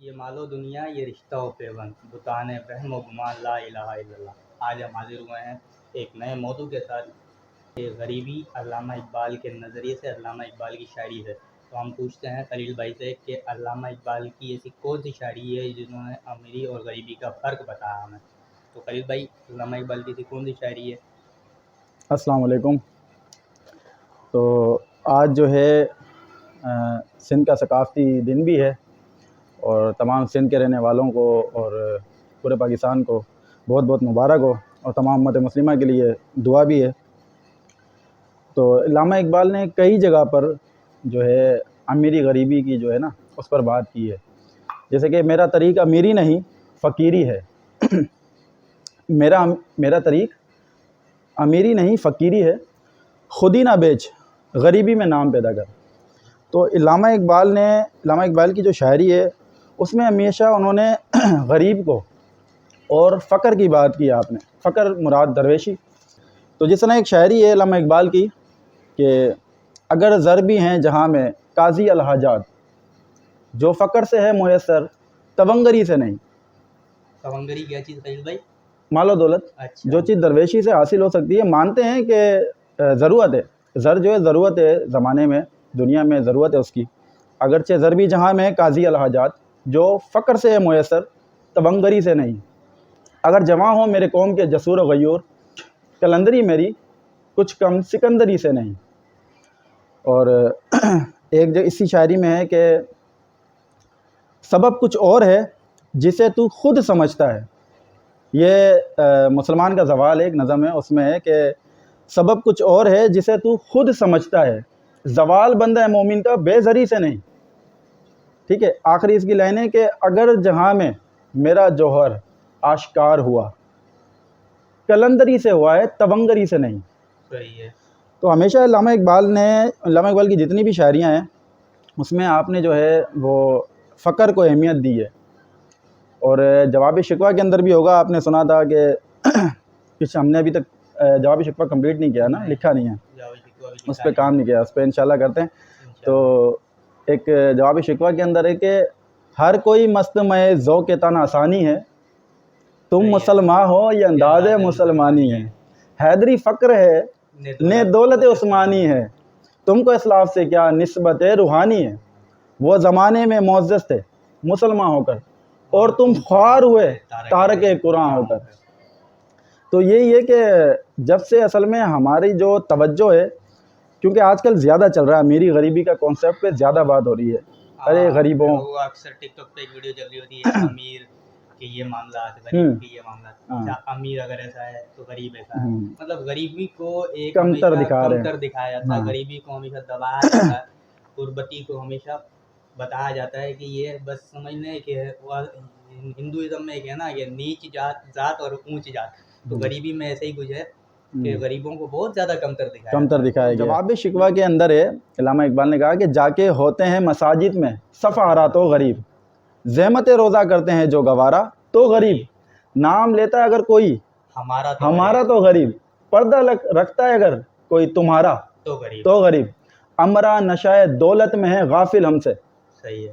یہ مالو دنیا یہ رشتہ و پیوند بتانے وہم و گمان لا الہ الا اللہ۔ آج ہم حاضر ہوئے ہیں ایک نئے موضوع کے ساتھ، یہ غریبی علامہ اقبال کے نظریے سے، علامہ اقبال کی شاعری سے۔ تو ہم پوچھتے ہیں خلیل بھائی سے کہ علامہ اقبال کی ایسی کون سی شاعری ہے جنہوں نے امیری اور غریبی کا فرق بتایا ہمیں۔ تو خلیل بھائی، علامہ اقبال کی ایسی کون سی شاعری ہے؟ السلام علیکم۔ تو آج جو ہے سندھ کا ثقافتی دن بھی ہے، اور تمام سندھ کے رہنے والوں کو اور پورے پاکستان کو بہت بہت مبارک ہو، اور تمام امت مسلمہ کے لیے دعا بھی ہے۔ تو علامہ اقبال نے کئی جگہ پر جو ہے امیری غریبی کی جو ہے نا اس پر بات کی ہے، جیسے کہ میرا طریق امیری نہیں فقیری ہے میرا طریق امیری نہیں فقیری ہے، خود ہی نہ بیچ غریبی میں نام پیدا کر۔ تو علامہ اقبال کی جو شاعری ہے اس میں ہمیشہ انہوں نے غریب کو اور فقر کی بات کی۔ آپ نے فقر مراد درویشی۔ تو جس طرح ایک شاعری ہے علامہ اقبال کی کہ اگر زر بھی ہیں جہاں میں قاضی الحاجات، جو فقر سے ہے میسر تونگری سے نہیں۔ تونگری کیا چیز خلیل بھائی؟ مال و دولت۔ اچھا۔ جو چیز درویشی سے حاصل ہو سکتی ہے، مانتے ہیں کہ ضرورت ہے، زر جو ہے ضرورت ہے، زمانے میں دنیا میں ضرورت ہے اس کی، اگرچہ زر بھی جہاں میں قاضی الحاجات، جو فقر سے ہے میسر تونگری سے نہیں۔ اگر جواں ہو میرے قوم کے جسور و غیور، قلندری میری کچھ کم سکندری سے نہیں۔ اور ایک جو اسی شاعری میں ہے کہ سبب کچھ اور ہے جسے تو خود سمجھتا ہے۔ یہ مسلمان کا زوال ایک نظم ہے، اس میں ہے کہ سبب کچھ اور ہے جسے تو خود سمجھتا ہے، زوال بندہ مومن کا بے زری سے نہیں۔ ٹھیک ہے، آخری اس کی لائن ہے کہ اگر جہاں میں میرا جوہر آشکار ہوا، قلندری سے ہوا ہے تونگری سے نہیں۔ صحیح ہے۔ تو ہمیشہ علامہ اقبال کی جتنی بھی شاعریاں ہیں اس میں آپ نے جو ہے وہ فقر کو اہمیت دی ہے۔ اور جواب شکوہ کے اندر بھی ہوگا، آپ نے سنا تھا کہ کچھ ہم نے ابھی تک جواب شکوہ کمپلیٹ نہیں کیا نا، لکھا نہیں ہے، اس پہ کام نہیں کیا، اس پہ انشاءاللہ کرتے ہیں۔ تو ایک جواب شکوہ کے اندر ہے کہ ہر کوئی مست میں ذوق تن آسانی ہے، تم مسلمان ہو یہ انداز مسلمانی ہے، حیدری فقر ہے نے دولت عثمانی ہے، تم کو اسلاف سے کیا نسبت روحانی ہے، وہ زمانے میں معزز تھے مسلمان ہو کر، اور تم خوار ہوئے تارک قرآن ہو کر۔ تو یہی ہے کہ جب سے اصل میں ہماری جو توجہ ہے، کیونکہ آج کل زیادہ چل رہا ہے امیری غریبی کا کانسیپٹ پہ زیادہ بات ہو رہی ہے، ارے غریبوں، وہ اکثر ٹک ٹاک پہ ایک ویڈیو چل رہی ہوتی ہے امیر کہ یہ معاملات، غریب کے یہ معاملات، امیر اگر ایسا ہے تو غریب ایسا ہے، مطلب غریبی کو ایک کمتر دکھایا جاتا ہے، غریبی کو ہمیشہ دبایا جاتا ہے، غربتی کو ہمیشہ بتایا جاتا ہے کہ یہ بس سمجھنے کہ ہندوازم میں ایک ہے نا کہ نیچ ذات اور اونچ ذات، تو غریبی میں ایسے ہی کچھ ہے کہ غریبوں کو بہت زیادہ کمتر دکھایا گیا۔ جواب شکوہ کے اندر ہے، علامہ اقبال نے کہا کہ جا کے ہوتے ہیں مساجد میں صف آرا تو غریب، زحمت روزہ کرتے ہیں جو گوارا تو غریب، نام لیتا ہے اگر کوئی ہمارا تو غریب، پردہ رکھتا ہے اگر کوئی تمہارا تو غریب، امرا نشائے دولت میں ہے غافل ہم سے، صحیح ہے،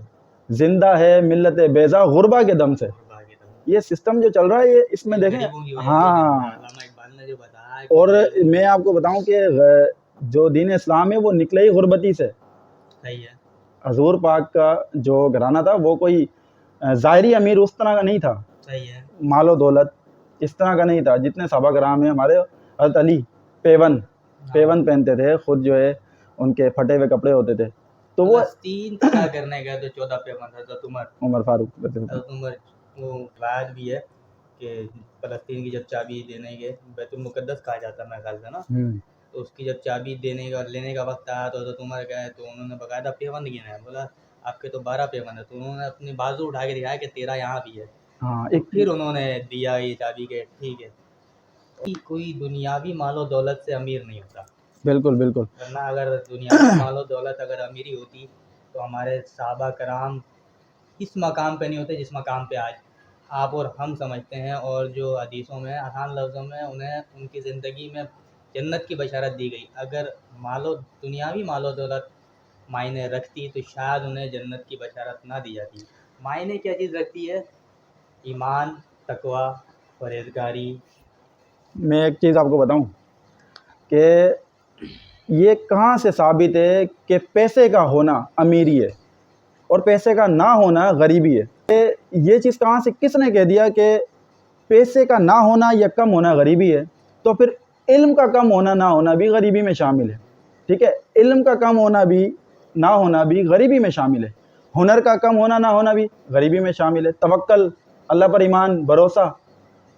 زندہ ہے ملت بیضا غربا کے دم سے۔ یہ سسٹم جو چل رہا ہے یہ اس میں دیکھیں، ہاں، اور میں آپ کو بتاؤں کہ جو دین اسلام ہے وہ نکلے ہی غربتی سے۔ صحیح ہے، حضور پاک کا جو گھرانہ تھا وہ کوئی ظاہری امیر اس طرح کا نہیں تھا، صحیح ہے، مال و دولت اس طرح کا نہیں تھا، جتنے صحابہ کرام ہیں ہمارے، حضرت علی پیون پہنتے تھے خود، جو ہے ان کے پھٹے ہوئے کپڑے ہوتے تھے، تو وہ تین فتح کرنے گئے تو 14 پیون حضرت عمر فاروق، حضرت عمر، وہ روایت بھی ہے کہ فلسطین کی جب چابی دینے گئے، بیت المقدس کہا جاتا ہے میرے خیال سے نا، تو اس کی جب چابی لینے کا وقت آیا تو حضرت عمر گئے تو انہوں نے باقاعدہ پیوند گنے، بولا آپ کے تو 12 پیوند ہے، تو انہوں نے اپنی بازو اٹھا کے دکھایا کہ 13 یہاں بھی ہے، پھر انہوں نے دیا یہ چابی کے، ٹھیک ہے۔ کوئی دنیاوی مال و دولت سے امیر نہیں ہوتا، بالکل بالکل، ورنہ اگر دنیاوی مال و دولت اگر امیری ہوتی تو ہمارے صحابہ کرام اس مقام پہ نہیں ہوتے جس مقام پہ آج آپ اور ہم سمجھتے ہیں، اور جو حدیثوں میں آسان لفظوں میں انہیں ان کی زندگی میں جنت کی بشارت دی گئی، اگر دنیاوی مال و دولت معنی رکھتی تو شاید انہیں جنت کی بشارت نہ دی جاتی، معنی کیا چیز رکھتی ہے؟ ایمان، تقوی، پرہیزگاری. میں ایک چیز آپ کو بتاؤں کہ یہ کہاں سے ثابت ہے کہ پیسے کا ہونا امیری ہے اور پیسے کا نہ ہونا غریبی ہے؟ یہ چیز کہاں سے کس نے کہہ دیا کہ پیسے کا نہ ہونا یا کم ہونا غریبی ہے؟ تو پھر علم کا کم ہونا نہ ہونا بھی غریبی میں شامل ہے. ٹھیک ہے، علم کا کم ہونا بھی نہ ہونا بھی غریبی میں شامل ہے. ہنر کا کم ہونا نہ ہونا بھی غریبی میں شامل ہے. توکل، اللہ پر ایمان، بھروسہ،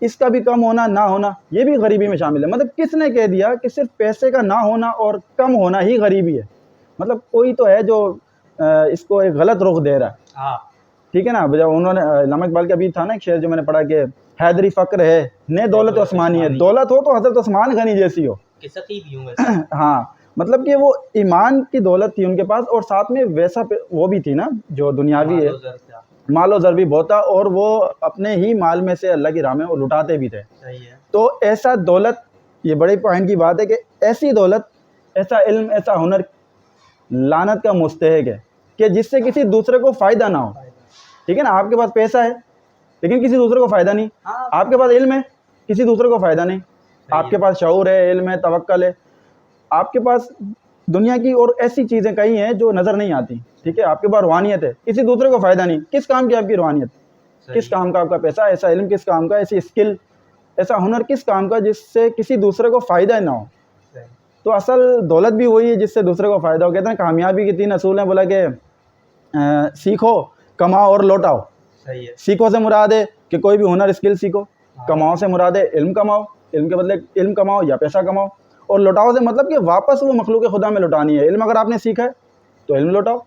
اس کا بھی کم ہونا نہ ہونا یہ بھی غریبی میں شامل ہے. مطلب کس نے کہہ دیا کہ صرف پیسے کا نہ ہونا اور کم ہونا ہی غریبی ہے؟ مطلب کوئی تو ہے جو اس کو ایک غلط رخ دے رہا ہے. ہاں ٹھیک ہے نا. جب انہوں نے علامہ اقبال کا بھی تھا نا ایک شعر جو میں نے پڑھا کہ حیدری فقر ہے نے دولت عثمانی ہے. دولت ہو تو حضرت عثمان غنی جیسی ہو. کہ سخی بھی ہوں ویسے. ہاں، مطلب کہ وہ ایمان کی دولت تھی ان کے پاس، اور ساتھ میں ویسا وہ بھی تھی نا جو دنیاوی ہے، مال و زر بھی بہت تھا، اور وہ اپنے ہی مال میں سے اللہ کی راہ میں وہ لٹاتے بھی تھے. صحیح ہے. تو ایسا دولت، یہ بڑے پوائنٹ کی بات ہے کہ ایسی دولت، ایسا علم، ایسا ہنر لعنت کا مستحق ہے کہ جس سے کسی دوسرے کو فائدہ نہ ہو. ٹھیک ہے نا. آپ کے پاس پیسہ ہے لیکن کسی دوسرے کو فائدہ نہیں. آپ کے پاس علم ہے، کسی دوسرے کو فائدہ نہیں. آپ کے پاس شعور ہے، علم ہے، توکل ہے. آپ کے پاس دنیا کی اور ایسی چیزیں کئی ہیں جو نظر نہیں آتی. ٹھیک ہے. آپ کے پاس روحانیت ہے، کسی دوسرے کو فائدہ نہیں. کس کام کی آپ کی روحانیت؟ کس کام کا آپ کا پیسہ؟ ایسا علم کس کام کا؟ ایسی اسکل، ایسا ہنر کس کام کا جس سے کسی دوسرے کو فائدہ نہ ہو؟ تو اصل دولت بھی وہی ہے جس سے دوسرے کو فائدہ ہو. کہتے ہیں کامیابی کے 3 اصول ہیں. بولا کہ سیکھو، کماؤ اور لوٹاؤ. سیکھو سے مراد ہے کہ کوئی بھی ہنر اسکل سیکھو. کماؤ سے مراد ہے علم کماؤ، علم کے بدلے علم کماؤ یا پیسہ کماؤ. اور لوٹاؤ سے مطلب کہ واپس وہ مخلوق خدا میں لوٹانی ہے. علم اگر آپ نے سیکھا ہے تو علم لوٹاؤ.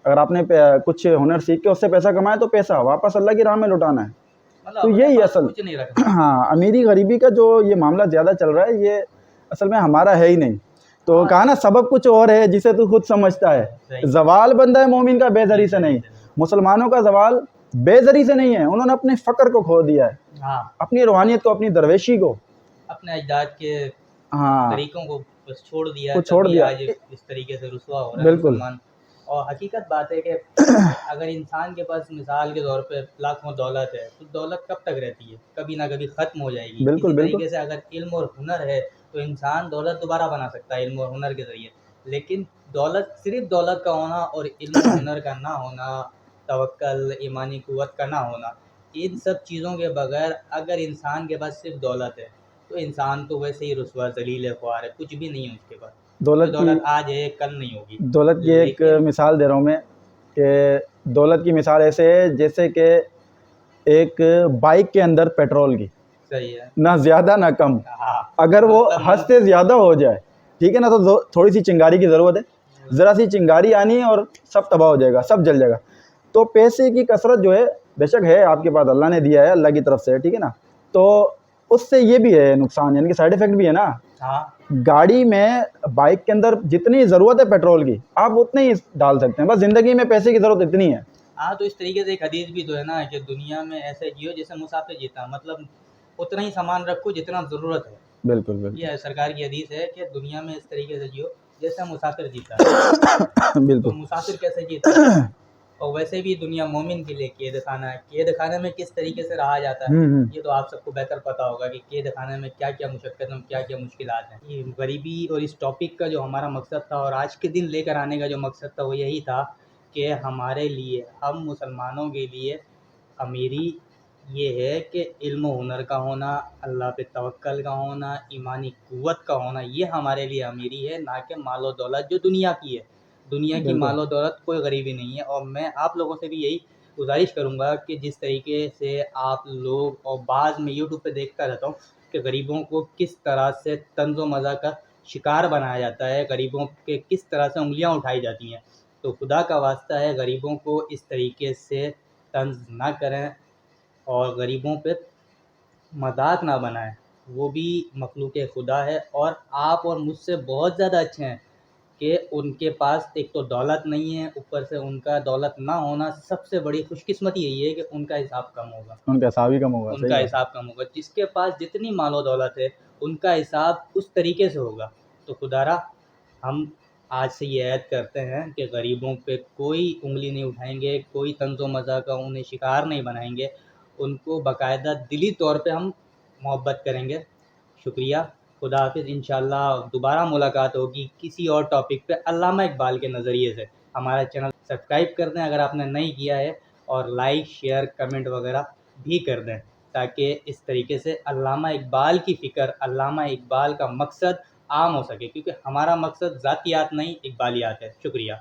اگر آپ نے کچھ ہنر سیکھ کے اس سے پیسہ کمایا تو پیسہ واپس اللہ کی راہ میں لوٹانا ہے. تو یہی اصل، ہاں، امیری غریبی کا جو یہ معاملہ زیادہ چل رہا ہے یہ اصل میں ہمارا ہے ہی نہیں. تو کہا نا سبب کچھ اور ہے جسے تو خود سمجھتا ہے. زوال بندہ ہے مومن کا بے زری سے نہیں. مسلمانوں کا زوال بے زری سے نہیں ہے. انہوں نے اپنے فقر کو کھو دیا ہے، اپنی روحانیت کو، اپنی درویشی کو، اپنے اجداد کے طریقوں کو بس چھوڑ دیا. آج اس طریقے سے رسوا ہو رہا ہے مسلمان. اور حقیقت بات ہے کہ اگر انسان کے پاس مثال کے طور پہ لاکھوں دولت ہے تو دولت کب تک رہتی ہے؟ کبھی نہ کبھی ختم ہو جائے گی. اسی طریقے سے اگر علم اور ہنر ہے تو انسان دولت دوبارہ بنا سکتا ہے علم اور ہنر کے ذریعے. لیکن دولت، صرف دولت کا ہونا اور علم اور ہنر کا نہ ہونا، توکل، ایمانی قوت کا نہ ہونا، ان سب چیزوں کے بغیر اگر انسان کے پاس صرف دولت ہے تو انسان تو ویسے ہی رسوا، ذلیل، خوار ہے. کچھ بھی نہیں ہے اس کے پاس. دولت آج ہے کل نہیں ہوگی. دولت کی ایک مثال دے رہا ہوں میں کہ دولت کی مثال ایسے ہے جیسے کہ ایک بائک کے اندر پیٹرول کی. صحیح ہے. نہ زیادہ نہ کم. اگر وہ حد سے زیادہ ہو جائے، ٹھیک ہے نا، تو تھوڑی سی چنگاری کی ضرورت ہے. ذرا سی چنگاری آنی ہے اور سب تباہ ہو جائے گا، سب جل جائے گا. تو پیسے کی کثرت جو ہے بے شک ہے آپ کے پاس، اللہ نے دیا ہے، اللہ کی طرف سے ہے. ٹھیک ہے نا. تو اس سے یہ بھی ہے نقصان، یعنی کہ سائیڈ افیکٹ بھی ہے نا. گاڑی میں، بائک کے اندر جتنی ضرورت ہے پیٹرول کی آپ اتنے ہی ڈال سکتے ہیں. بس زندگی میں پیسے کی ضرورت اتنی ہے. ہاں، تو اس طریقے سے ایک حدیث بھی تو ہے نا کہ دنیا میں ایسے جیو جیسے مسافر جیتا. مطلب اتنا ہی سامان رکھو جتنا ضرورت ہے. بالکل بالکل. یہ سرکار کی حدیث ہے کہ دنیا میں اس طریقے سے جیو جیسا مسافر جیتا ہے. بالکل. مسافر کیسے جیتا ہے؟ اور ویسے بھی دنیا مومن کے لیے قید خانہ ہے. قید خانے میں کس طریقے سے رہا جاتا ہے یہ تو آپ سب کو بہتر پتہ ہوگا کہ قید خانے میں کیا کیا مشقت ہیں، کیا کیا مشکلات ہیں. یہ غریبی اور اس ٹاپک کا جو ہمارا مقصد تھا اور آج کے دن لے کر آنے کا جو مقصد تھا وہ یہی تھا کہ ہمارے لیے، ہم مسلمانوں کے لیے امیری یہ ہے کہ علم و ہنر کا ہونا، اللہ پہ توکل کا ہونا، ایمانی قوت کا ہونا، یہ ہمارے لیے امیری ہے، نہ کہ مال و دولت جو دنیا کی ہے. دنیا کی مال و دولت کوئی غریبی نہیں ہے. اور میں آپ لوگوں سے بھی یہی گزارش کروں گا کہ جس طریقے سے آپ لوگ، اور بعض میں یوٹیوب پہ دیکھتا رہتا ہوں کہ غریبوں کو کس طرح سے طنز و مزاح کا شکار بنایا جاتا ہے، غریبوں کے کس طرح سے انگلیاں اٹھائی جاتی ہیں. تو خدا کا واسطہ ہے غریبوں کو اس طریقے سے طنز نہ کریں اور غریبوں پہ مذاق نہ بنائیں. وہ بھی مخلوق خدا ہے اور آپ اور مجھ سے بہت زیادہ اچھے ہیں کہ ان کے پاس ایک تو دولت نہیں ہے، اوپر سے ان کا دولت نہ ہونا. سب سے بڑی خوش قسمتی یہی ہے کہ ان کا حساب کم ہوگا. ان کا حساب ہی کم ہوگا. ان کا حساب کم ہوگا. جس کے پاس جتنی مال و دولت ہے ان کا حساب اس طریقے سے ہوگا. تو خدا را ہم آج سے یہ عہد کرتے ہیں کہ غریبوں پہ کوئی انگلی نہیں اٹھائیں گے، کوئی طنز و مزاح کا انہیں شکار نہیں بنائیں گے، ان کو باقاعدہ دلی طور پہ ہم محبت کریں گے۔ شکریہ، خدا حافظ۔ انشاءاللہ دوبارہ ملاقات ہوگی کسی اور ٹاپک پہ علامہ اقبال کے نظریے سے۔ ہمارا چینل سبسکرائب کر دیں اگر آپ نے نہیں کیا ہے، اور لائک شیئر کمنٹ وغیرہ بھی کر دیں، تاکہ اس طریقے سے علامہ اقبال کی فکر، علامہ اقبال کا مقصد عام ہو سکے، کیونکہ ہمارا مقصد ذاتیات نہیں اقبالیات ہے۔ شکریہ۔